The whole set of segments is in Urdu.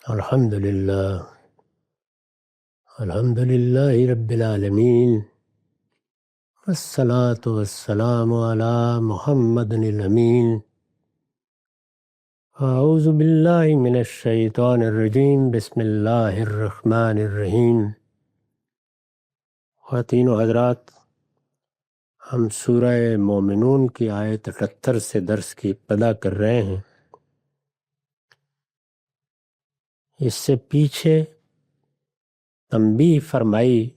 الحمد للہ رب العالمین، والصلاة والسلام علی محمد الامین۔ اعوذ باللہ من الشیطان الرجیم، بسم اللہ الرحمن الرحیم۔ خواتین و حضرات، ہم سورہ مومنون کی آیت 78 سے درس کی ابتدا کر رہے ہیں۔ اس سے پیچھے تنبیہ فرمائی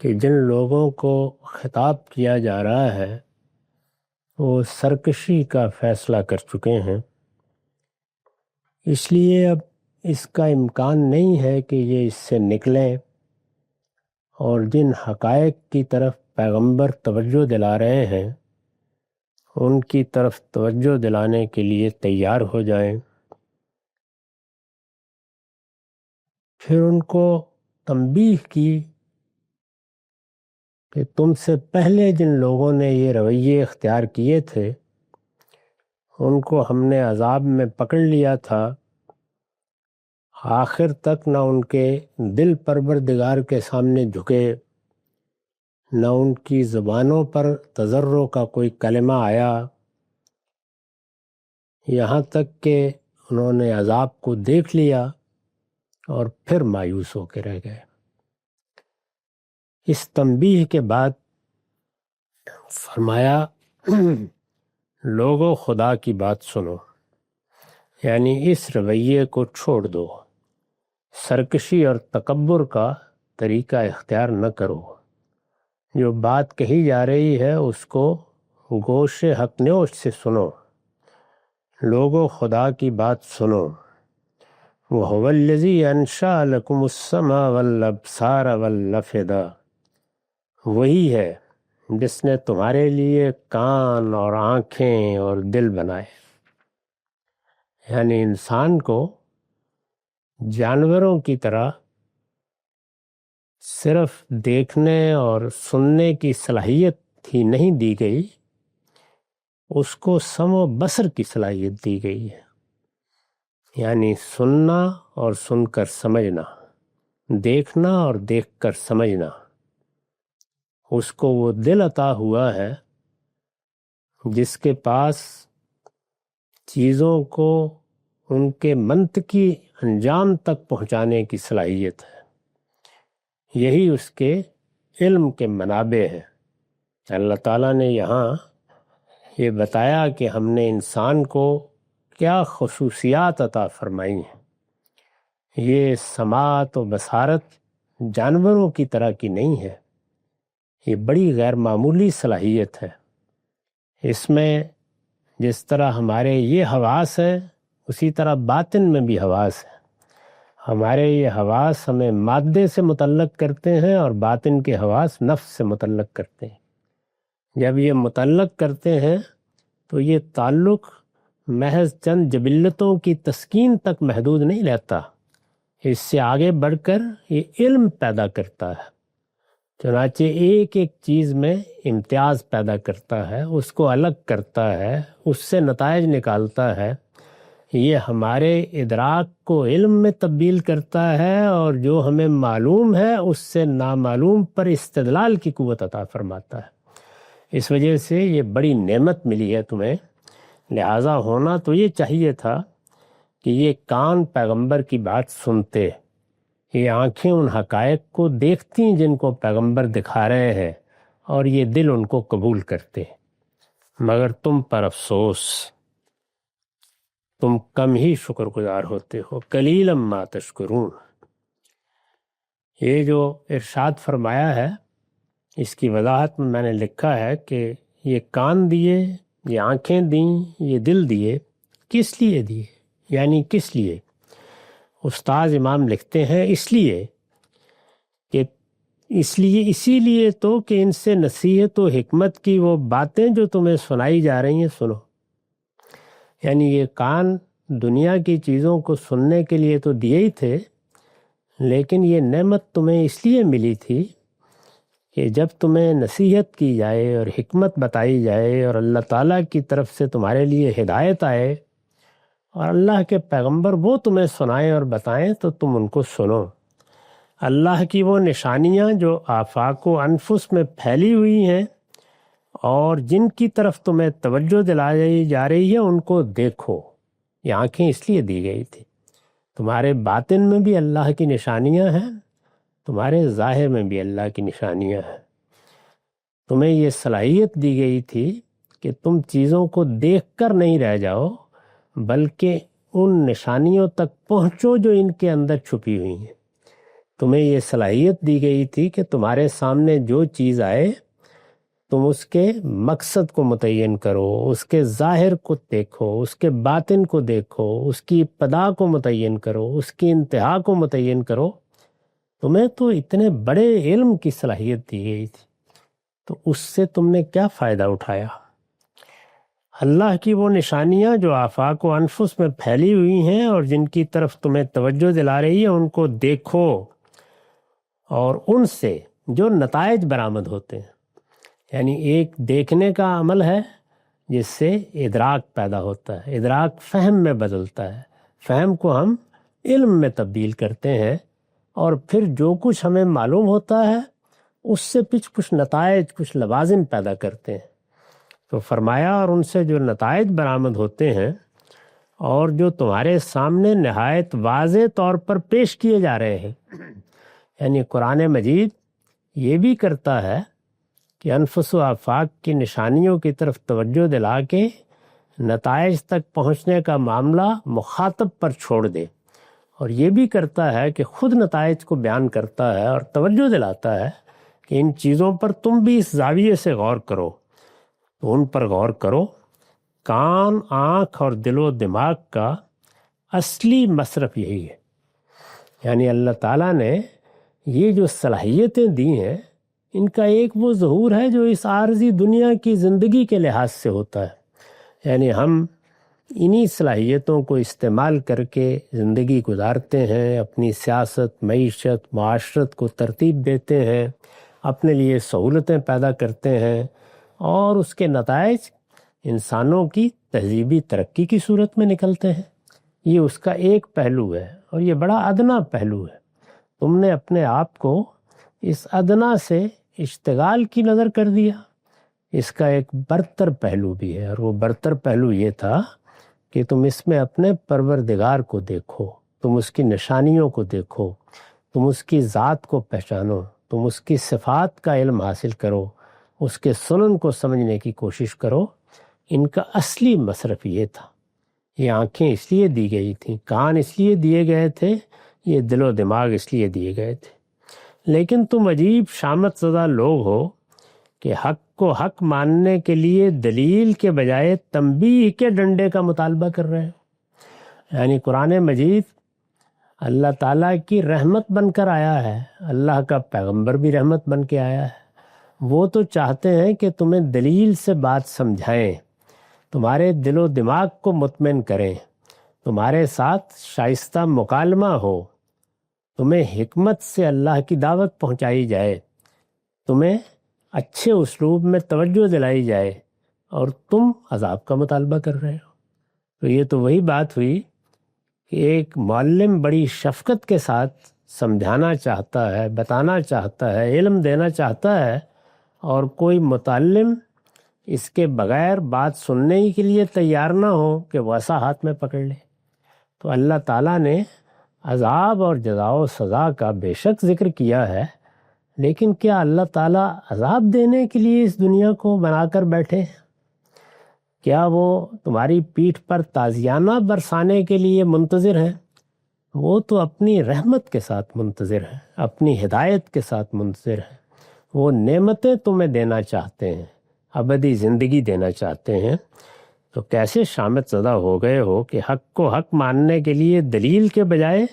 کہ جن لوگوں کو خطاب کیا جا رہا ہے وہ سرکشی کا فیصلہ کر چکے ہیں، اس لیے اب اس کا امکان نہیں ہے کہ یہ اس سے نکلیں، اور جن حقائق کی طرف پیغمبر توجہ دلا رہے ہیں ان کی طرف توجہ دلانے کے لیے تیار ہو جائیں۔ پھر ان کو تنبیہ کی کہ تم سے پہلے جن لوگوں نے یہ رویے اختیار کیے تھے ان کو ہم نے عذاب میں پکڑ لیا تھا، آخر تک نہ ان کے دل پروردگار کے سامنے جھکے، نہ ان کی زبانوں پر تضرع کا کوئی کلمہ آیا، یہاں تک کہ انہوں نے عذاب کو دیکھ لیا اور پھر مایوس ہو کے رہ گئے۔ اس تنبیہ کے بعد فرمایا لوگوں خدا کی بات سنو، یعنی اس رویے کو چھوڑ دو، سرکشی اور تکبر کا طریقہ اختیار نہ کرو، جو بات کہی جا رہی ہے اس کو گوش حق نوش سے سنو، لوگوں خدا کی بات سنو۔ وَهُوَ الَّذِي أَنشَأَ لَكُمُ السَّمْعَ وَالْأَبْصَارَ وَالْأَفْئِدَةَ، وہی ہے جس نے تمہارے لیے کان اور آنکھیں اور دل بنائے، یعنی انسان کو جانوروں کی طرح صرف دیکھنے اور سننے کی صلاحیت ہی نہیں دی گئی، اس کو سمع و بصر کی صلاحیت دی گئی ہے، یعنی سننا اور سن کر سمجھنا، دیکھنا اور دیکھ کر سمجھنا۔ اس کو وہ دل عطا ہوا ہے جس کے پاس چیزوں کو ان کے منطقی انجام تک پہنچانے کی صلاحیت ہے، یہی اس کے علم کے منابع ہے۔ اللہ تعالیٰ نے یہاں یہ بتایا کہ ہم نے انسان کو کیا خصوصیات عطا فرمائی ہیں۔ یہ سماعت و بصارت جانوروں کی طرح کی نہیں ہے، یہ بڑی غیر معمولی صلاحیت ہے۔ اس میں جس طرح ہمارے یہ حواس ہیں اسی طرح باطن میں بھی حواس ہیں۔ ہمارے یہ حواس ہمیں مادے سے متعلق کرتے ہیں اور باطن کے حواس نفس سے متعلق کرتے ہیں۔ جب یہ متعلق کرتے ہیں تو یہ تعلق محض چند جبلتوں کی تسکین تک محدود نہیں رہتا، اس سے آگے بڑھ کر یہ علم پیدا کرتا ہے، چنانچہ ایک ایک چیز میں امتیاز پیدا کرتا ہے، اس کو الگ کرتا ہے، اس سے نتائج نکالتا ہے، یہ ہمارے ادراک کو علم میں تبدیل کرتا ہے، اور جو ہمیں معلوم ہے اس سے نامعلوم پر استدلال کی قوت عطا فرماتا ہے۔ اس وجہ سے یہ بڑی نعمت ملی ہے تمہیں، لہٰذا ہونا تو یہ چاہیے تھا کہ یہ کان پیغمبر کی بات سنتے، یہ آنکھیں ان حقائق کو دیکھتی جن کو پیغمبر دکھا رہے ہیں، اور یہ دل ان کو قبول کرتے، مگر تم پر افسوس، تم کم ہی شکر گزار ہوتے ہو، قلیلا ما تشکرون۔ یہ جو ارشاد فرمایا ہے اس کی وضاحت میں میں نے لکھا ہے کہ یہ کان دیے، یہ آنکھیں دیں، یہ دل دیے، کس لیے دیے؟ یعنی کس لیے؟ استاذ امام لکھتے ہیں اس لیے کہ اسی لیے تو کہ ان سے نصیحت و حکمت کی وہ باتیں جو تمہیں سنائی جا رہی ہیں سنو۔ یعنی یہ کان دنیا کی چیزوں کو سننے کے لیے تو دیے ہی تھے، لیکن یہ نعمت تمہیں اس لیے ملی تھی کہ جب تمہیں نصیحت کی جائے اور حکمت بتائی جائے اور اللہ تعالیٰ کی طرف سے تمہارے لیے ہدایت آئے، اور اللہ کے پیغمبر وہ تمہیں سنائیں اور بتائیں تو تم ان کو سنو۔ اللہ کی وہ نشانیاں جو آفاق و انفس میں پھیلی ہوئی ہیں اور جن کی طرف تمہیں توجہ دلائی جا رہی ہے ان کو دیکھو۔ یہ آنکھیں اس لیے دی گئی تھی، تمہارے باطن میں بھی اللہ کی نشانیاں ہیں، تمہارے ظاہر میں بھی اللہ کی نشانیاں ہیں۔ تمہیں یہ صلاحیت دی گئی تھی کہ تم چیزوں کو دیکھ کر نہیں رہ جاؤ، بلکہ ان نشانیوں تک پہنچو جو ان کے اندر چھپی ہوئی ہیں۔ تمہیں یہ صلاحیت دی گئی تھی کہ تمہارے سامنے جو چیز آئے تم اس کے مقصد کو متعین کرو، اس کے ظاہر کو دیکھو، اس کے باطن کو دیکھو، اس کی ابتدا کو متعین کرو، اس کی انتہا کو متعین کرو۔ تمہیں تو اتنے بڑے علم کی صلاحیت دی گئی تھی، تو اس سے تم نے کیا فائدہ اٹھایا؟ اللہ کی وہ نشانیاں جو آفاق و انفس میں پھیلی ہوئی ہیں اور جن کی طرف تمہیں توجہ دلا رہی ہے ان کو دیکھو، اور ان سے جو نتائج برآمد ہوتے ہیں، یعنی ایک دیکھنے کا عمل ہے جس سے ادراک پیدا ہوتا ہے، ادراک فہم میں بدلتا ہے، فہم کو ہم علم میں تبدیل کرتے ہیں، اور پھر جو کچھ ہمیں معلوم ہوتا ہے اس سے کچھ نتائج، کچھ لوازم پیدا کرتے ہیں۔ تو فرمایا اور ان سے جو نتائج برآمد ہوتے ہیں اور جو تمہارے سامنے نہایت واضح طور پر پیش کیے جا رہے ہیں، یعنی قرآن مجید یہ بھی کرتا ہے کہ انفس و آفاق کی نشانیوں کی طرف توجہ دلا کے نتائج تک پہنچنے کا معاملہ مخاطب پر چھوڑ دے، اور یہ بھی کرتا ہے کہ خود نتائج کو بیان کرتا ہے اور توجہ دلاتا ہے کہ ان چیزوں پر تم بھی اس زاویے سے غور کرو، تو ان پر غور کرو۔ کان، آنکھ اور دل و دماغ کا اصلی مصرف یہی ہے، یعنی اللہ تعالیٰ نے یہ جو صلاحیتیں دی ہیں ان کا ایک وہ ظہور ہے جو اس عارضی دنیا کی زندگی کے لحاظ سے ہوتا ہے، یعنی ہم انہی صلاحیتوں کو استعمال کر کے زندگی گزارتے ہیں، اپنی سیاست، معیشت، معاشرت کو ترتیب دیتے ہیں، اپنے لیے سہولتیں پیدا کرتے ہیں، اور اس کے نتائج انسانوں کی تہذیبی ترقی کی صورت میں نکلتے ہیں۔ یہ اس کا ایک پہلو ہے، اور یہ بڑا ادنا پہلو ہے۔ تم نے اپنے آپ کو اس ادنا سے اشتغال کی نظر کر دیا۔ اس کا ایک برتر پہلو بھی ہے، اور وہ برتر پہلو یہ تھا کہ تم اس میں اپنے پروردگار کو دیکھو، تم اس کی نشانیوں کو دیکھو، تم اس کی ذات کو پہچانو، تم اس کی صفات کا علم حاصل کرو، اس کے سنن کو سمجھنے کی کوشش کرو۔ ان کا اصلی مصرف یہ تھا۔ یہ آنکھیں اس لیے دی گئی تھیں، کان اس لیے دیے گئے تھے، یہ دل و دماغ اس لیے دیے گئے تھے۔ لیکن تم عجیب شامت زدہ لوگ ہو کہ حق کو حق ماننے کے لیے دلیل کے بجائے تنبیہ کے ڈنڈے کا مطالبہ کر رہے ہو۔ یعنی قرآن مجید اللہ تعالیٰ کی رحمت بن کر آیا ہے، اللہ کا پیغمبر بھی رحمت بن کے آیا ہے۔ وہ تو چاہتے ہیں کہ تمہیں دلیل سے بات سمجھائیں، تمہارے دل و دماغ کو مطمئن کریں، تمہارے ساتھ شائستہ مکالمہ ہو، تمہیں حکمت سے اللہ کی دعوت پہنچائی جائے، تمہیں اچھے اسلوب میں توجہ دلائی جائے، اور تم عذاب کا مطالبہ کر رہے ہو۔ تو یہ تو وہی بات ہوئی کہ ایک معلم بڑی شفقت کے ساتھ سمجھانا چاہتا ہے، بتانا چاہتا ہے، علم دینا چاہتا ہے، اور کوئی متعلم اس کے بغیر بات سننے ہی کے لیے تیار نہ ہو کہ وہ عصا ہاتھ میں پکڑ لے۔ تو اللہ تعالیٰ نے عذاب اور جزا و سزا کا بے شک ذکر کیا ہے، لیکن کیا اللہ تعالیٰ عذاب دینے کے لیے اس دنیا کو بنا کر بیٹھے ہیں؟ کیا وہ تمہاری پیٹھ پر تازیانہ برسانے کے لیے منتظر ہیں؟ وہ تو اپنی رحمت کے ساتھ منتظر ہیں، اپنی ہدایت کے ساتھ منتظر ہیں۔ وہ نعمتیں تمہیں دینا چاہتے ہیں، ابدی زندگی دینا چاہتے ہیں۔ تو کیسے شامت زدہ ہو گئے ہو کہ حق کو حق ماننے کے لیے دلیل کے بجائے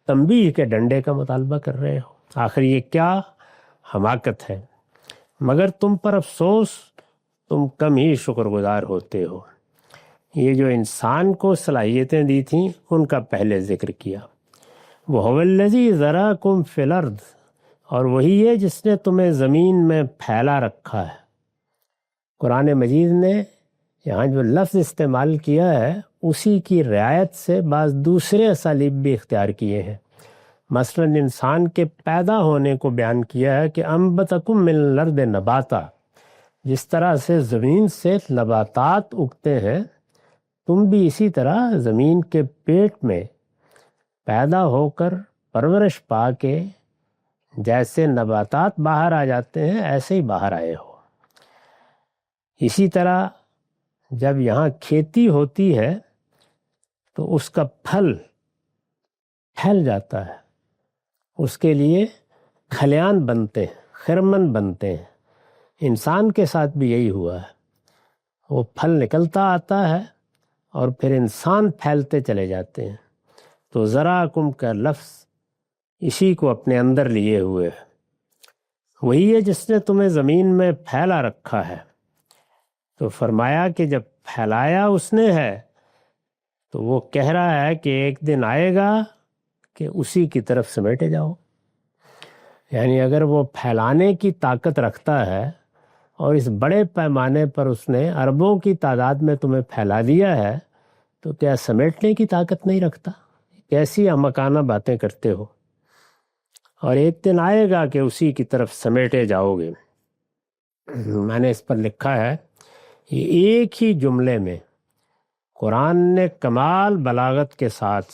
تنبیہ کے ڈنڈے کا مطالبہ کر رہے ہو؟ آخر یہ کیا حماقت ہے؟ مگر تم پر افسوس، تم کم ہی شکر گزار ہوتے ہو۔ یہ جو انسان کو صلاحیتیں دی تھیں ان کا پہلے ذکر کیا۔ وَهُوَ الَّذِي ذَرَاكُمْ فِي الْأَرْضِ، اور وہی ہے جس نے تمہیں زمین میں پھیلا رکھا ہے۔ قرآن مجید نے یہاں جو لفظ استعمال کیا ہے اسی کی رعایت سے بعض دوسرے اسالیب بھی اختیار کیے ہیں۔ مثلا انسان کے پیدا ہونے کو بیان کیا ہے کہ انبتکم من الارض نباتا، جس طرح سے زمین سے نباتات اگتے ہیں تم بھی اسی طرح زمین کے پیٹ میں پیدا ہو کر پرورش پا کے جیسے نباتات باہر آ جاتے ہیں ایسے ہی باہر آئے ہو۔ اسی طرح جب یہاں کھیتی ہوتی ہے تو اس کا پھل پھیل جاتا ہے، اس کے لیے کھلیان بنتے ہیں، خرمن بنتے ہیں۔ انسان کے ساتھ بھی یہی ہوا ہے، وہ پھل نکلتا آتا ہے اور پھر انسان پھیلتے چلے جاتے ہیں۔ تو ذراکم کا لفظ اسی کو اپنے اندر لیے ہوئے ہے۔ وہی ہے جس نے تمہیں زمین میں پھیلا رکھا ہے۔ تو فرمایا کہ جب پھیلایا اس نے ہے تو وہ کہہ رہا ہے کہ ایک دن آئے گا کہ اسی کی طرف سمیٹے جاؤ۔ یعنی اگر وہ پھیلانے کی طاقت رکھتا ہے اور اس بڑے پیمانے پر اس نے اربوں کی تعداد میں تمہیں پھیلا دیا ہے تو کیا سمیٹنے کی طاقت نہیں رکھتا؟ کیسی احمقانہ باتیں کرتے ہو۔ اور ایک دن آئے گا کہ اسی کی طرف سمیٹے جاؤ گے۔ میں نے اس پر لکھا ہے یہ ایک ہی جملے میں قرآن نے کمال بلاغت کے ساتھ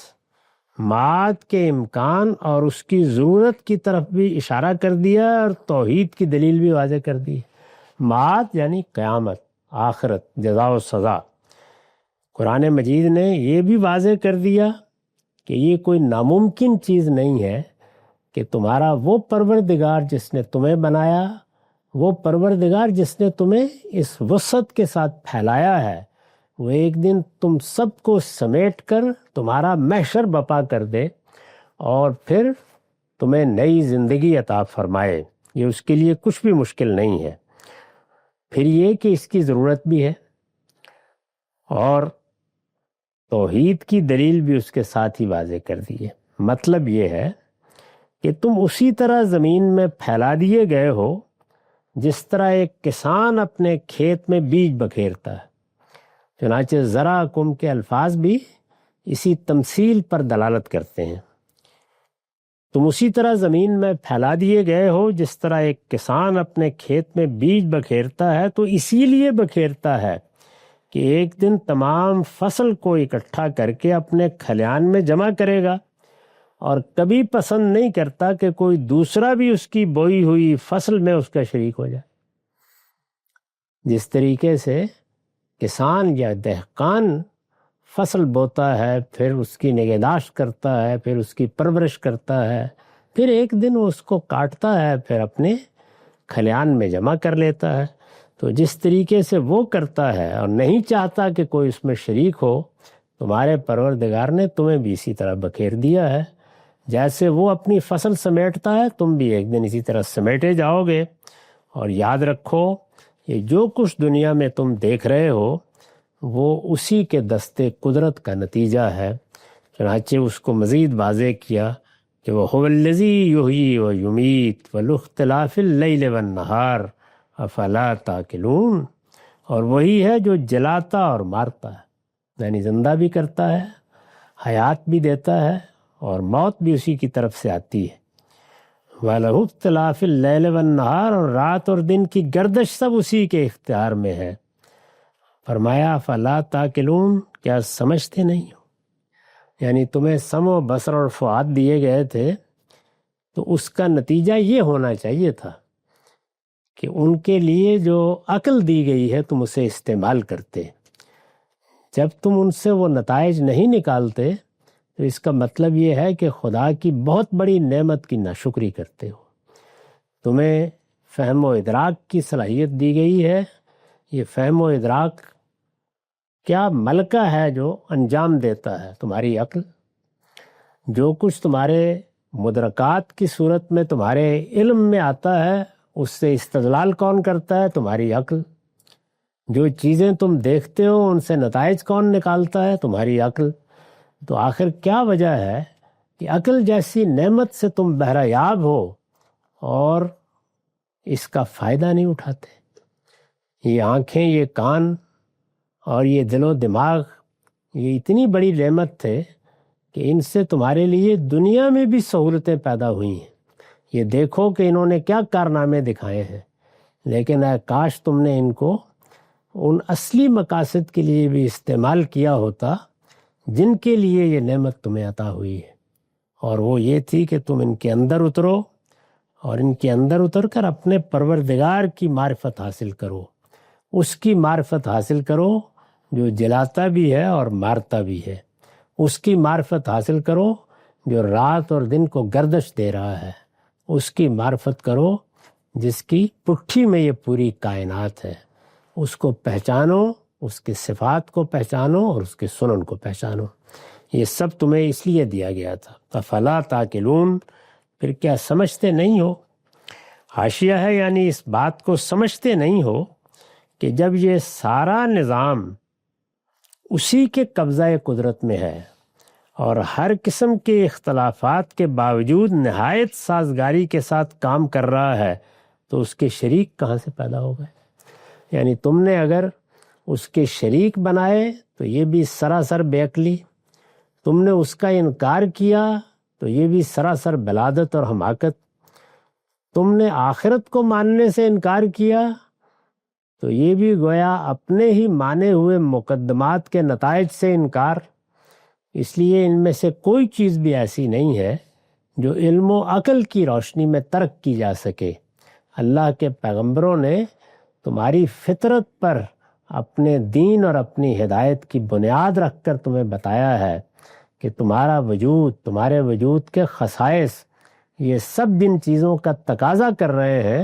معاد کے امکان اور اس کی ضرورت کی طرف بھی اشارہ کر دیا اور توحید کی دلیل بھی واضح کر دی۔ معاد یعنی قیامت، آخرت، جزا و سزا۔ قرآن مجید نے یہ بھی واضح کر دیا کہ یہ کوئی ناممکن چیز نہیں ہے کہ تمہارا وہ پروردگار جس نے تمہیں بنایا، وہ پروردگار جس نے تمہیں اس وسعت کے ساتھ پھیلایا ہے، وہ ایک دن تم سب کو سمیٹ کر تمہارا محشر بپا کر دے اور پھر تمہیں نئی زندگی عطا فرمائے۔ یہ اس کے لیے کچھ بھی مشکل نہیں ہے۔ پھر یہ کہ اس کی ضرورت بھی ہے اور توحید کی دلیل بھی اس کے ساتھ ہی واضح کر دی ہے۔ مطلب یہ ہے کہ تم اسی طرح زمین میں پھیلا دیے گئے ہو جس طرح ایک کسان اپنے کھیت میں بیج بکھیرتا ہے۔ چنانچہ ذراکم کے الفاظ بھی اسی تمثیل پر دلالت کرتے ہیں۔ تم اسی طرح زمین میں پھیلا دیے گئے ہو جس طرح ایک کسان اپنے کھیت میں بیج بکھیرتا ہے، تو اسی لیے بکھیرتا ہے کہ ایک دن تمام فصل کو اکٹھا کر کے اپنے کھلیان میں جمع کرے گا، اور کبھی پسند نہیں کرتا کہ کوئی دوسرا بھی اس کی بوئی ہوئی فصل میں اس کا شریک ہو جائے۔ جس طریقے سے کسان یا دہقان فصل بوتا ہے، پھر اس کی نگہداشت کرتا ہے، پھر اس کی پرورش کرتا ہے، پھر ایک دن وہ اس کو کاٹتا ہے، پھر اپنے کھلیان میں جمع کر لیتا ہے، تو جس طریقے سے وہ کرتا ہے اور نہیں چاہتا کہ کوئی اس میں شریک ہو، تمہارے پروردگار نے تمہیں بھی اسی طرح بکھیر دیا ہے۔ جیسے وہ اپنی فصل سمیٹتا ہے تم بھی ایک دن اسی طرح سمیٹے جاؤ گے۔ اور یاد رکھو یہ جو کچھ دنیا میں تم دیکھ رہے ہو وہ اسی کے دستے قدرت کا نتیجہ ہے۔ چنانچہ اس کو مزید واضح کیا کہ وہ هو الذی یحیی و یمیت ولاختلاف اللیل والنہار افلا تعقلون، اور وہی ہے جو جلاتا اور مارتا ہے، یعنی زندہ بھی کرتا ہے، حیات بھی دیتا ہے، اور موت بھی اسی کی طرف سے آتی ہے۔ وَلَهُ اخْتِلَافِ اللَّيْلِ وَالنَّهَارِ، اور رات اور دن کی گردش سب اسی کے اختیار میں ہے۔ فرمایا فَلَا تَعْقِلُونَ، کیا سمجھتے نہیں ہو؟ یعنی تمہیں سمع و بصر اور فؤاد دیے گئے تھے تو اس کا نتیجہ یہ ہونا چاہیے تھا کہ ان کے لیے جو عقل دی گئی ہے تم اسے استعمال کرتے۔ جب تم ان سے وہ نتائج نہیں نکالتے تو اس کا مطلب یہ ہے کہ خدا کی بہت بڑی نعمت کی ناشکری کرتے ہو۔ تمہیں فہم و ادراک کی صلاحیت دی گئی ہے، یہ فہم و ادراک کیا ملکہ ہے جو انجام دیتا ہے؟ تمہاری عقل۔ جو کچھ تمہارے مدرکات کی صورت میں تمہارے علم میں آتا ہے اس سے استدلال کون کرتا ہے؟ تمہاری عقل۔ جو چیزیں تم دیکھتے ہو ان سے نتائج کون نکالتا ہے؟ تمہاری عقل۔ تو آخر کیا وجہ ہے کہ عقل جیسی نعمت سے تم بہرہ یاب ہو اور اس کا فائدہ نہیں اٹھاتے؟ یہ آنکھیں، یہ کان اور یہ دل و دماغ یہ اتنی بڑی نعمت تھے کہ ان سے تمہارے لیے دنیا میں بھی سہولتیں پیدا ہوئی ہیں۔ یہ دیکھو کہ انہوں نے کیا کارنامے دکھائے ہیں، لیکن اے کاش تم نے ان کو ان اصلی مقاصد کے لیے بھی استعمال کیا ہوتا جن کے لیے یہ نعمت تمہیں عطا ہوئی ہے، اور وہ یہ تھی کہ تم ان کے اندر اترو اور ان کے اندر اتر کر اپنے پروردگار کی معرفت حاصل کرو، اس کی معرفت حاصل کرو جو جلاتا بھی ہے اور مارتا بھی ہے، اس کی معرفت حاصل کرو جو رات اور دن کو گردش دے رہا ہے، اس کی معرفت کرو جس کی پٹھی میں یہ پوری کائنات ہے، اس کو پہچانو، اس کے صفات کو پہچانو اور اس کے سنن کو پہچانو۔ یہ سب تمہیں اس لیے دیا گیا تھا۔ افلا تعقلون، پھر کیا سمجھتے نہیں ہو؟ حاشیہ ہے یعنی اس بات کو سمجھتے نہیں ہو کہ جب یہ سارا نظام اسی کے قبضہ قدرت میں ہے اور ہر قسم کے اختلافات کے باوجود نہایت سازگاری کے ساتھ کام کر رہا ہے تو اس کے شریک کہاں سے پیدا ہو گئے؟ یعنی تم نے اگر اس کے شریک بنائے تو یہ بھی سراسر بے عقلی، تم نے اس کا انکار کیا تو یہ بھی سراسر بلادت اور حماقت، تم نے آخرت کو ماننے سے انکار کیا تو یہ بھی گویا اپنے ہی مانے ہوئے مقدمات کے نتائج سے انکار۔ اس لیے ان میں سے کوئی چیز بھی ایسی نہیں ہے جو علم و عقل کی روشنی میں ترک کی جا سکے۔ اللہ کے پیغمبروں نے تمہاری فطرت پر اپنے دین اور اپنی ہدایت کی بنیاد رکھ کر تمہیں بتایا ہے کہ تمہارا وجود، تمہارے وجود کے خصائص، یہ سب جن چیزوں کا تقاضا کر رہے ہیں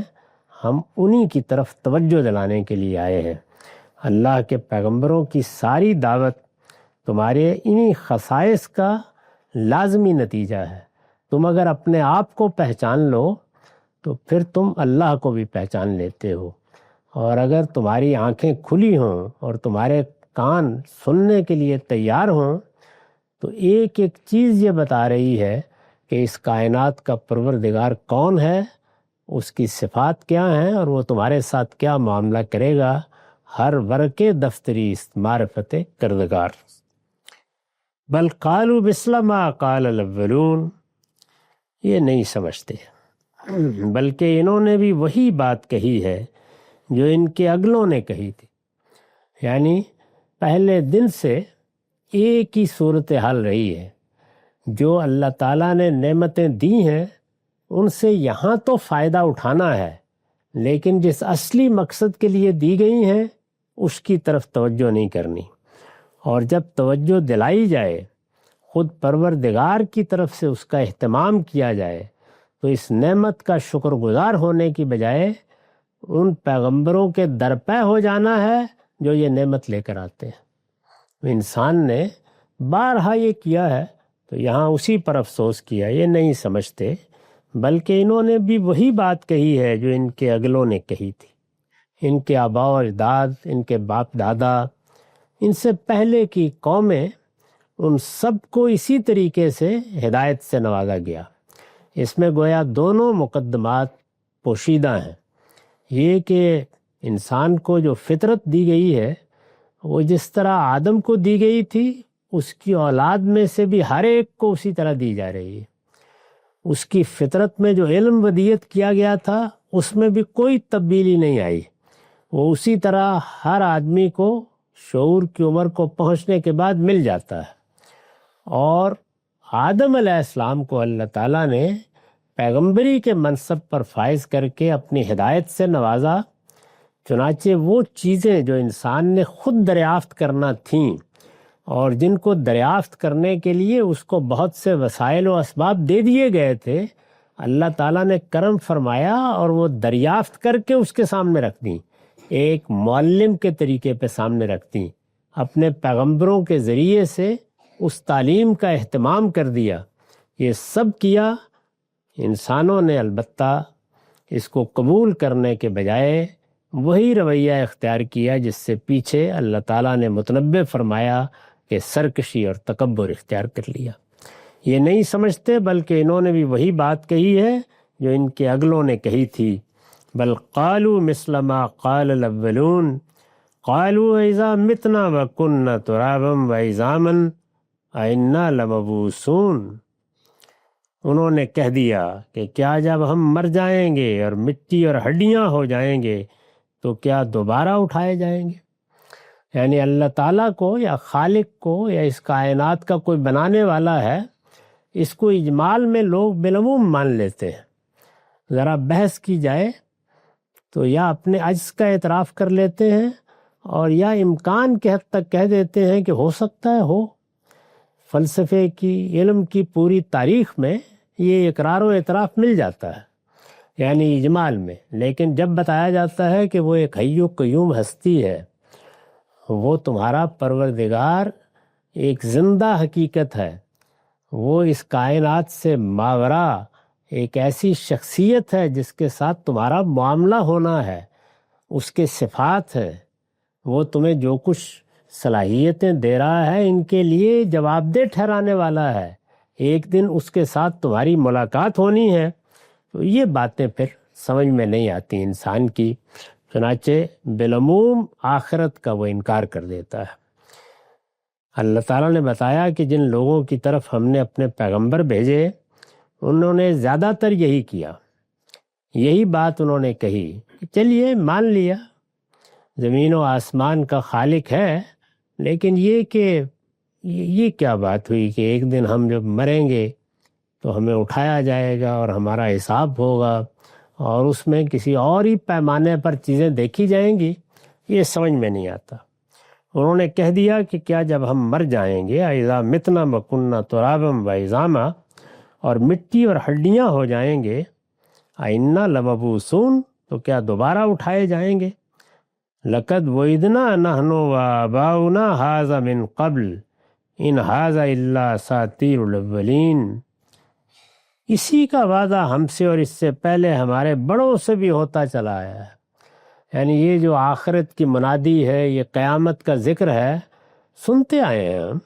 ہم انہی کی طرف توجہ دلانے کے لیے آئے ہیں۔ اللہ کے پیغمبروں کی ساری دعوت تمہارے انہی خصائص کا لازمی نتیجہ ہے۔ تم اگر اپنے آپ کو پہچان لو تو پھر تم اللہ کو بھی پہچان لیتے ہو، اور اگر تمہاری آنکھیں کھلی ہوں اور تمہارے کان سننے کے لیے تیار ہوں تو ایک ایک چیز یہ بتا رہی ہے کہ اس کائنات کا پروردگار کون ہے، اس کی صفات کیا ہیں اور وہ تمہارے ساتھ کیا معاملہ کرے گا، ہر ورقے دفتری معرفت کردگار۔ بل قالوا مثل ما قال الاولون، یہ نہیں سمجھتے، بلکہ انہوں نے بھی وہی بات کہی ہے جو ان کے اگلوں نے کہی تھی۔ یعنی پہلے دن سے ایک ہی صورتحال رہی ہے، جو اللہ تعالیٰ نے نعمتیں دی ہیں ان سے یہاں تو فائدہ اٹھانا ہے، لیکن جس اصلی مقصد کے لیے دی گئی ہیں اس کی طرف توجہ نہیں کرنی، اور جب توجہ دلائی جائے، خود پروردگار کی طرف سے اس کا اہتمام کیا جائے، تو اس نعمت کا شکر گزار ہونے کی بجائے ان پیغمبروں کے درپے ہو جانا ہے جو یہ نعمت لے کر آتے ہیں۔ انسان نے بارہا یہ کیا ہے تو یہاں اسی پر افسوس کیا، یہ نہیں سمجھتے، بلکہ انہوں نے بھی وہی بات کہی ہے جو ان کے اگلوں نے کہی تھی۔ ان کے آباء و اجداد، ان کے باپ دادا، ان سے پہلے کی قومیں، ان سب کو اسی طریقے سے ہدایت سے نوازا گیا۔ اس میں گویا دونوں مقدمات پوشیدہ ہیں، یہ کہ انسان کو جو فطرت دی گئی ہے وہ جس طرح آدم کو دی گئی تھی، اس کی اولاد میں سے بھی ہر ایک کو اسی طرح دی جا رہی ہے۔ اس کی فطرت میں جو علم ودیت کیا گیا تھا اس میں بھی کوئی تبدیلی نہیں آئی، وہ اسی طرح ہر آدمی کو شعور کی عمر کو پہنچنے کے بعد مل جاتا ہے۔ اور آدم علیہ السلام کو اللہ تعالیٰ نے پیغمبری کے منصب پر فائز کر کے اپنی ہدایت سے نوازا، چنانچہ وہ چیزیں جو انسان نے خود دریافت کرنا تھیں اور جن کو دریافت کرنے کے لیے اس کو بہت سے وسائل و اسباب دے دیے گئے تھے، اللہ تعالیٰ نے کرم فرمایا اور وہ دریافت کر کے اس کے سامنے رکھ دیں، ایک معلم کے طریقے پہ سامنے رکھ دیں، اپنے پیغمبروں کے ذریعے سے اس تعلیم کا اہتمام کر دیا۔ یہ سب کیا، انسانوں نے البتہ اس کو قبول کرنے کے بجائے وہی رویہ اختیار کیا جس سے پیچھے اللہ تعالیٰ نے متنبہ فرمایا کہ سرکشی اور تکبر اختیار کر لیا۔ یہ نہیں سمجھتے، بلکہ انہوں نے بھی وہی بات کہی ہے جو ان کے اگلوں نے کہی تھی۔ بل قالوا مثل ما قال الاولون، قالوا اذا متنا وكنا ترابا وعظاما ائنا لمبعوثون، انہوں نے کہہ دیا کہ کیا جب ہم مر جائیں گے اور مٹی اور ہڈیاں ہو جائیں گے تو کیا دوبارہ اٹھائے جائیں گے؟ یعنی اللہ تعالیٰ کو یا خالق کو یا اس کائنات کا کوئی بنانے والا ہے، اس کو اجمال میں لوگ بالعموم مان لیتے ہیں۔ ذرا بحث کی جائے تو یا اپنے عجز کا اعتراف کر لیتے ہیں اور یا امکان کے حد تک کہہ دیتے ہیں کہ ہو سکتا ہے ہو۔ فلسفے کی، علم کی پوری تاریخ میں یہ اقرار و اعتراف مل جاتا ہے، یعنی اجمال میں۔ لیکن جب بتایا جاتا ہے کہ وہ ایک حی و قیوم ہستی ہے، وہ تمہارا پروردگار ایک زندہ حقیقت ہے، وہ اس کائنات سے ماورا ایک ایسی شخصیت ہے جس کے ساتھ تمہارا معاملہ ہونا ہے، اس کے صفات ہے، وہ تمہیں جو کچھ صلاحیتیں دے رہا ہے ان کے لیے جواب دہ ٹھہرانے والا ہے، ایک دن اس کے ساتھ تمہاری ملاقات ہونی ہے۔ تو یہ باتیں پھر سمجھ میں نہیں آتی انسان کی، چنانچہ بالعموم آخرت کا وہ انکار کر دیتا ہے۔ اللہ تعالیٰ نے بتایا کہ جن لوگوں کی طرف ہم نے اپنے پیغمبر بھیجے انہوں نے زیادہ تر یہی کیا، یہی بات انہوں نے کہی کہ چلیے مان لیا زمین و آسمان کا خالق ہے، لیکن یہ کیا بات ہوئی کہ ایک دن ہم جب مریں گے تو ہمیں اٹھایا جائے گا اور ہمارا حساب ہوگا اور اس میں کسی اور ہی پیمانے پر چیزیں دیکھی جائیں گی، یہ سمجھ میں نہیں آتا۔ انہوں نے کہہ دیا کہ کیا جب ہم مر جائیں گے اذا متنا وکنا ترابا وعظاما، اور مٹی اور ہڈیاں ہو جائیں گے، ائنا لمبعوثون، تو کیا دوبارہ اٹھائے جائیں گے؟ لقد وعدنا نحن وآباؤنا ھذا من قبل ان ھذا الا اساطیر الاولین، اسی کا وعدہ ہم سے اور اس سے پہلے ہمارے بڑوں سے بھی ہوتا چلا آیا ہے۔ یعنی یہ جو آخرت کی منادی ہے، یہ قیامت کا ذکر ہے، سنتے آئے ہیں ہم،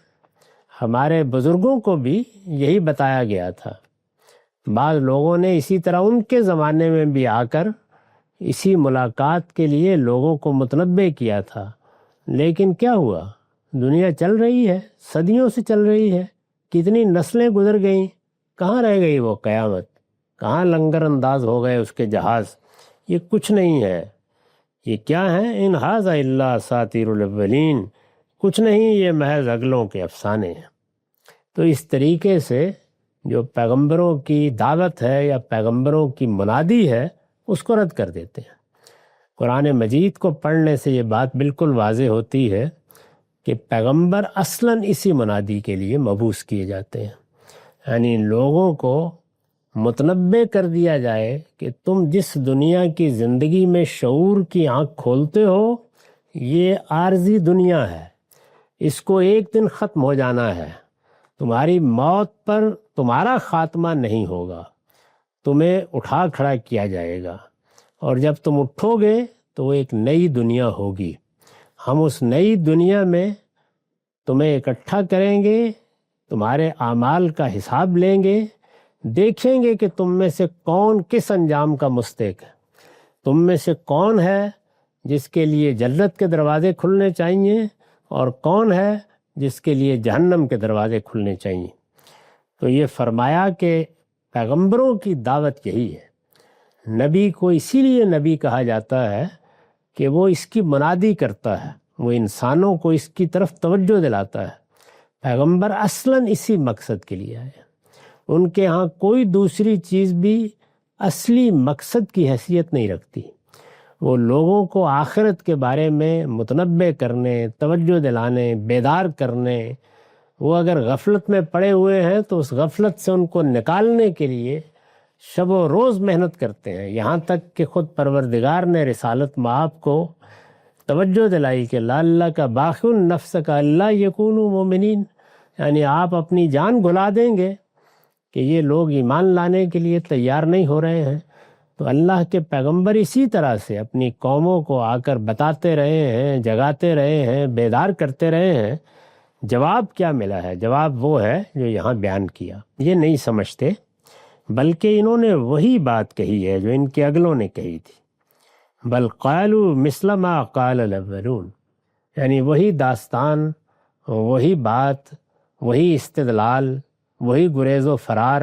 ہمارے بزرگوں کو بھی یہی بتایا گیا تھا۔ بعض لوگوں نے اسی طرح ان کے زمانے میں بھی آ کر اسی ملاقات کے لیے لوگوں کو متنبع کیا تھا، لیکن کیا ہوا؟ دنیا چل رہی ہے، صدیوں سے چل رہی ہے، کتنی نسلیں گزر گئیں، کہاں رہ گئی وہ قیامت؟ کہاں لنگر انداز ہو گئے اس کے جہاز؟ یہ کچھ نہیں ہے۔ یہ کیا ہے؟ ان ھذا الا اساطیر الاولین، کچھ نہیں، یہ محض اگلوں کے افسانے ہیں۔ تو اس طریقے سے جو پیغمبروں کی دعوت ہے یا پیغمبروں کی منادی ہے اس کو رد کر دیتے ہیں۔ قرآن مجید کو پڑھنے سے یہ بات بالکل واضح ہوتی ہے کہ پیغمبر اصلاً اسی منادی کے لیے مبعوث کیے جاتے ہیں، یعنی لوگوں کو متنبع کر دیا جائے کہ تم جس دنیا کی زندگی میں شعور کی آنکھ کھولتے ہو یہ عارضی دنیا ہے، اس کو ایک دن ختم ہو جانا ہے، تمہاری موت پر تمہارا خاتمہ نہیں ہوگا، تمہیں اٹھا کھڑا کیا جائے گا، اور جب تم اٹھو گے تو وہ ایک نئی دنیا ہوگی، ہم اس نئی دنیا میں تمہیں اکٹھا کریں گے، تمہارے اعمال کا حساب لیں گے، دیکھیں گے کہ تم میں سے کون کس انجام کا مستحق ہے، تم میں سے کون ہے جس کے لیے جنت کے دروازے کھلنے چاہیے اور کون ہے جس کے لیے جہنم کے دروازے کھلنے چاہیے۔ تو یہ فرمایا کہ پیغمبروں کی دعوت یہی ہے۔ نبی کو اسی لیے نبی کہا جاتا ہے کہ وہ اس کی منادی کرتا ہے، وہ انسانوں کو اس کی طرف توجہ دلاتا ہے۔ پیغمبر اصلاً اسی مقصد کے لیے آئے، ان کے ہاں کوئی دوسری چیز بھی اصلی مقصد کی حیثیت نہیں رکھتی۔ وہ لوگوں کو آخرت کے بارے میں متنبع کرنے، توجہ دلانے، بیدار کرنے، وہ اگر غفلت میں پڑے ہوئے ہیں تو اس غفلت سے ان کو نکالنے کے لیے شب و روز محنت کرتے ہیں، یہاں تک کہ خود پروردگار نے رسالت مآب کو توجہ دلائی کہ لعلک کا باخع نفسک الا یکونوا مومنین، یعنی آپ اپنی جان گھلا دیں گے کہ یہ لوگ ایمان لانے کے لیے تیار نہیں ہو رہے ہیں۔ تو اللہ کے پیغمبر اسی طرح سے اپنی قوموں کو آ کر بتاتے رہے ہیں، جگاتے رہے ہیں، بیدار کرتے رہے ہیں۔ جواب کیا ملا ہے؟ جواب وہ ہے جو یہاں بیان کیا۔ یہ نہیں سمجھتے، بلکہ انہوں نے وہی بات کہی ہے جو ان کے اگلوں نے کہی تھی۔ بل قالوا مثل ما قال الاولون، یعنی وہی داستان، وہی بات، وہی استدلال، وہی گریز و فرار،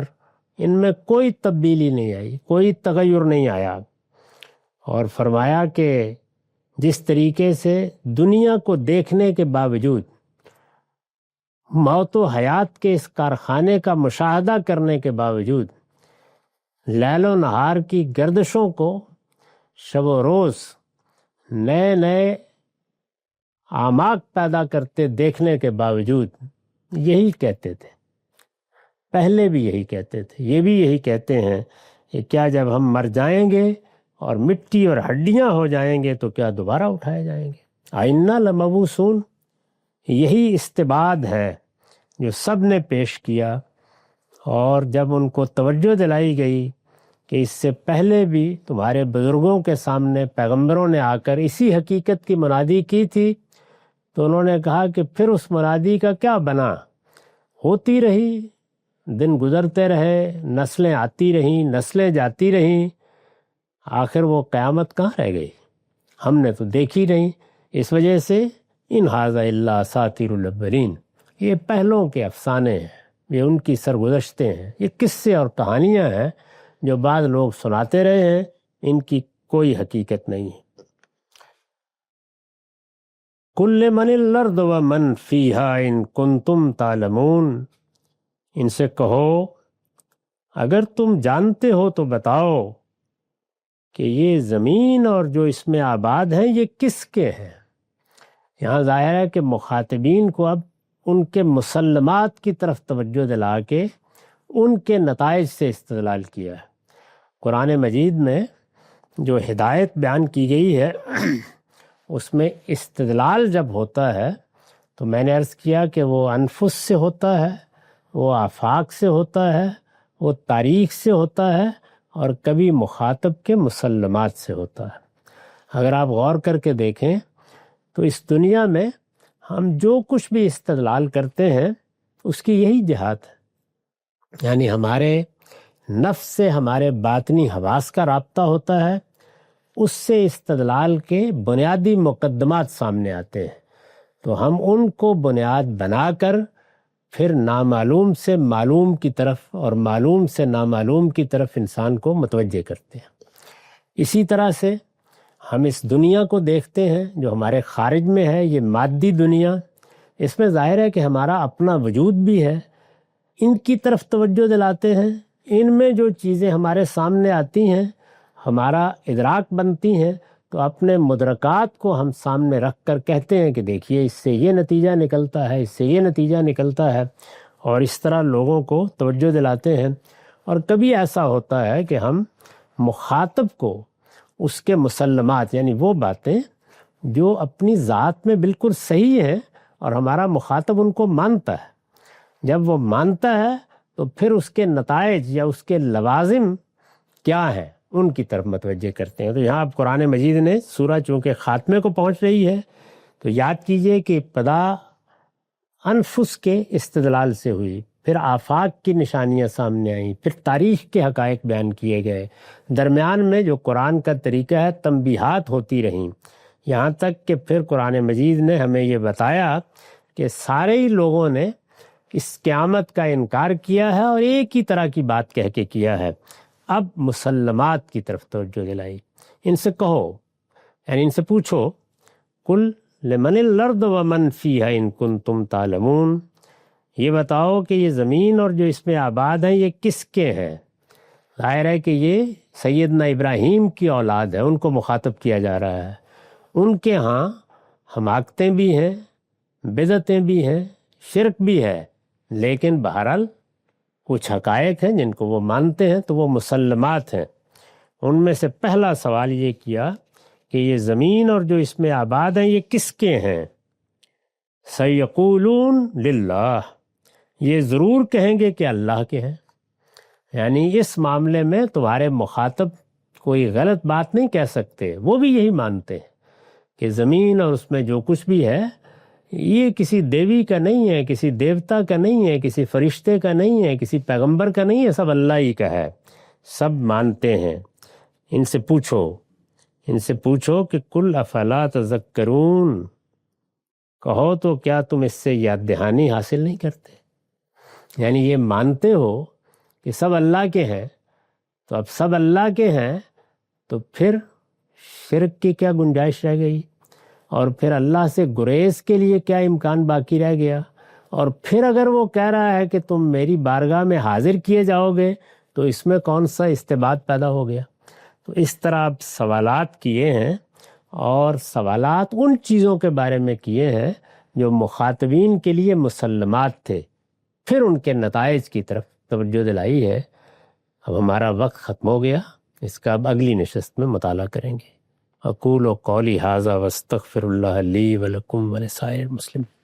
ان میں کوئی تبدیلی نہیں آئی، کوئی تغیر نہیں آیا۔ اور فرمایا کہ جس طریقے سے دنیا کو دیکھنے کے باوجود، موت و حیات کے اس کارخانے کا مشاہدہ کرنے کے باوجود، لیل و نہار کی گردشوں کو شب و روز نئے نئے اعماق پیدا کرتے دیکھنے کے باوجود یہی کہتے تھے، پہلے بھی یہی کہتے تھے، یہ بھی یہی کہتے ہیں کہ کیا جب ہم مر جائیں گے اور مٹی اور ہڈیاں ہو جائیں گے تو کیا دوبارہ اٹھائے جائیں گے؟ آئنہ لمبعوثون، یہی استبعاد ہے جو سب نے پیش کیا۔ اور جب ان کو توجہ دلائی گئی کہ اس سے پہلے بھی تمہارے بزرگوں کے سامنے پیغمبروں نے آ کر اسی حقیقت کی منادی کی تھی، تو انہوں نے کہا کہ پھر اس منادی کا کیا بنا؟ ہوتی رہی، دن گزرتے رہے، نسلیں آتی رہیں، نسلیں جاتی رہیں، آخر وہ قیامت کہاں رہ گئی؟ ہم نے تو دیکھی نہیں۔ اس وجہ سے ان ھذا الا اساطیر الاولین، یہ پہلوں کے افسانے ہیں، یہ ان کی سرگزشتیں ہیں، یہ قصے اور کہانیاں ہیں جو بعض لوگ سناتے رہے ہیں، ان کی کوئی حقیقت نہیں ہے۔ قل لمن الارض ومن فیہا ان کنتم تعلمون، ان سے کہو اگر تم جانتے ہو تو بتاؤ کہ یہ زمین اور جو اس میں آباد ہیں یہ کس کے ہیں۔ یہاں ظاہر ہے کہ مخاطبین کو اب ان کے مسلمات کی طرف توجہ دلا کے ان کے نتائج سے استدلال کیا ہے۔ قرآن مجید میں جو ہدایت بیان کی گئی ہے اس میں استدلال جب ہوتا ہے تو میں نے عرض کیا کہ وہ انفس سے ہوتا ہے، وہ آفاق سے ہوتا ہے، وہ تاریخ سے ہوتا ہے، اور کبھی مخاطب کے مسلمات سے ہوتا ہے۔ اگر آپ غور کر کے دیکھیں تو اس دنیا میں ہم جو کچھ بھی استدلال کرتے ہیں اس کی یہی جہت ہے، یعنی ہمارے نفس سے ہمارے باطنی حواس کا رابطہ ہوتا ہے، اس سے استدلال کے بنیادی مقدمات سامنے آتے ہیں، تو ہم ان کو بنیاد بنا کر پھر نامعلوم سے معلوم کی طرف اور معلوم سے نامعلوم کی طرف انسان کو متوجہ کرتے ہیں۔ اسی طرح سے ہم اس دنیا کو دیکھتے ہیں جو ہمارے خارج میں ہے، یہ مادی دنیا، اس میں ظاہر ہے کہ ہمارا اپنا وجود بھی ہے، ان کی طرف توجہ دلاتے ہیں، ان میں جو چیزیں ہمارے سامنے آتی ہیں، ہمارا ادراک بنتی ہیں، تو اپنے مدرکات کو ہم سامنے رکھ کر کہتے ہیں کہ دیکھیے اس سے یہ نتیجہ نکلتا ہے، اس سے یہ نتیجہ نکلتا ہے، اور اس طرح لوگوں کو توجہ دلاتے ہیں۔ اور کبھی ایسا ہوتا ہے کہ ہم مخاطب کو اس کے مسلمات، یعنی وہ باتیں جو اپنی ذات میں بالکل صحیح ہیں اور ہمارا مخاطب ان کو مانتا ہے، جب وہ مانتا ہے تو پھر اس کے نتائج یا اس کے لوازم کیا ہیں ان کی طرف متوجہ کرتے ہیں۔ تو یہاں اب قرآن مجید نے سورہ چونکہ خاتمے کو پہنچ رہی ہے تو یاد کیجئے کہ ابتدا انفس کے استدلال سے ہوئی، پھر آفاق کی نشانیاں سامنے آئیں، پھر تاریخ کے حقائق بیان کیے گئے، درمیان میں جو قرآن کا طریقہ ہے تنبیہات ہوتی رہیں، یہاں تک کہ پھر قرآن مجید نے ہمیں یہ بتایا کہ سارے ہی لوگوں نے اس قیامت کا انکار کیا ہے اور ایک ہی طرح کی بات کہہ کے کیا ہے۔ اب مسلمات کی طرف توجہ دلائی، ان سے کہو، یعنی ان سے پوچھو، قل لمن الارض ومن فیہا ان کنتم تعلمون، یہ بتاؤ کہ یہ زمین اور جو اس میں آباد ہیں یہ کس کے ہیں۔ ظاہر ہے کہ یہ سیدنا ابراہیم کی اولاد ہے، ان کو مخاطب کیا جا رہا ہے۔ ان کے ہاں حماقتیں بھی ہیں، بدعتیں بھی ہیں، شرک بھی ہے، لیکن بہرحال کچھ حقائق ہیں جن کو وہ مانتے ہیں، تو وہ مسلمات ہیں۔ ان میں سے پہلا سوال یہ کیا کہ یہ زمین اور جو اس میں آباد ہیں یہ کس کے ہیں؟ سیقولون للہ، یہ ضرور کہیں گے کہ اللہ کے ہیں۔ یعنی اس معاملے میں تمہارے مخاطب کوئی غلط بات نہیں کہہ سکتے، وہ بھی یہی مانتے ہیں کہ زمین اور اس میں جو کچھ بھی ہے یہ کسی دیوی کا نہیں ہے، کسی دیوتا کا نہیں ہے، کسی فرشتے کا نہیں ہے، کسی پیغمبر کا نہیں ہے، سب اللہ ہی کا ہے، سب مانتے ہیں۔ ان سے پوچھو کہ کل افلا تذکرون، کہو تو کیا تم اس سے یاد دہانی حاصل نہیں کرتے؟ یعنی یہ مانتے ہو کہ سب اللہ کے ہیں، تو اب سب اللہ کے ہیں تو پھر شرک کی کیا گنجائش رہ گئی، اور پھر اللہ سے گریز کے لیے کیا امکان باقی رہ گیا؟ اور پھر اگر وہ کہہ رہا ہے کہ تم میری بارگاہ میں حاضر کیے جاؤ گے تو اس میں کون سا استبعاد پیدا ہو گیا؟ تو اس طرح آپ سوالات کیے ہیں، اور سوالات ان چیزوں کے بارے میں کیے ہیں جو مخاطبین کے لیے مسلمات تھے، پھر ان کے نتائج کی طرف توجہ دلائی ہے۔ اب ہمارا وقت ختم ہو گیا، اس کا اب اگلی نشست میں مطالعہ کریں گے۔ اقول قولی ھذا واستغفر اللہ لی ولکم ولسائر المسلمین۔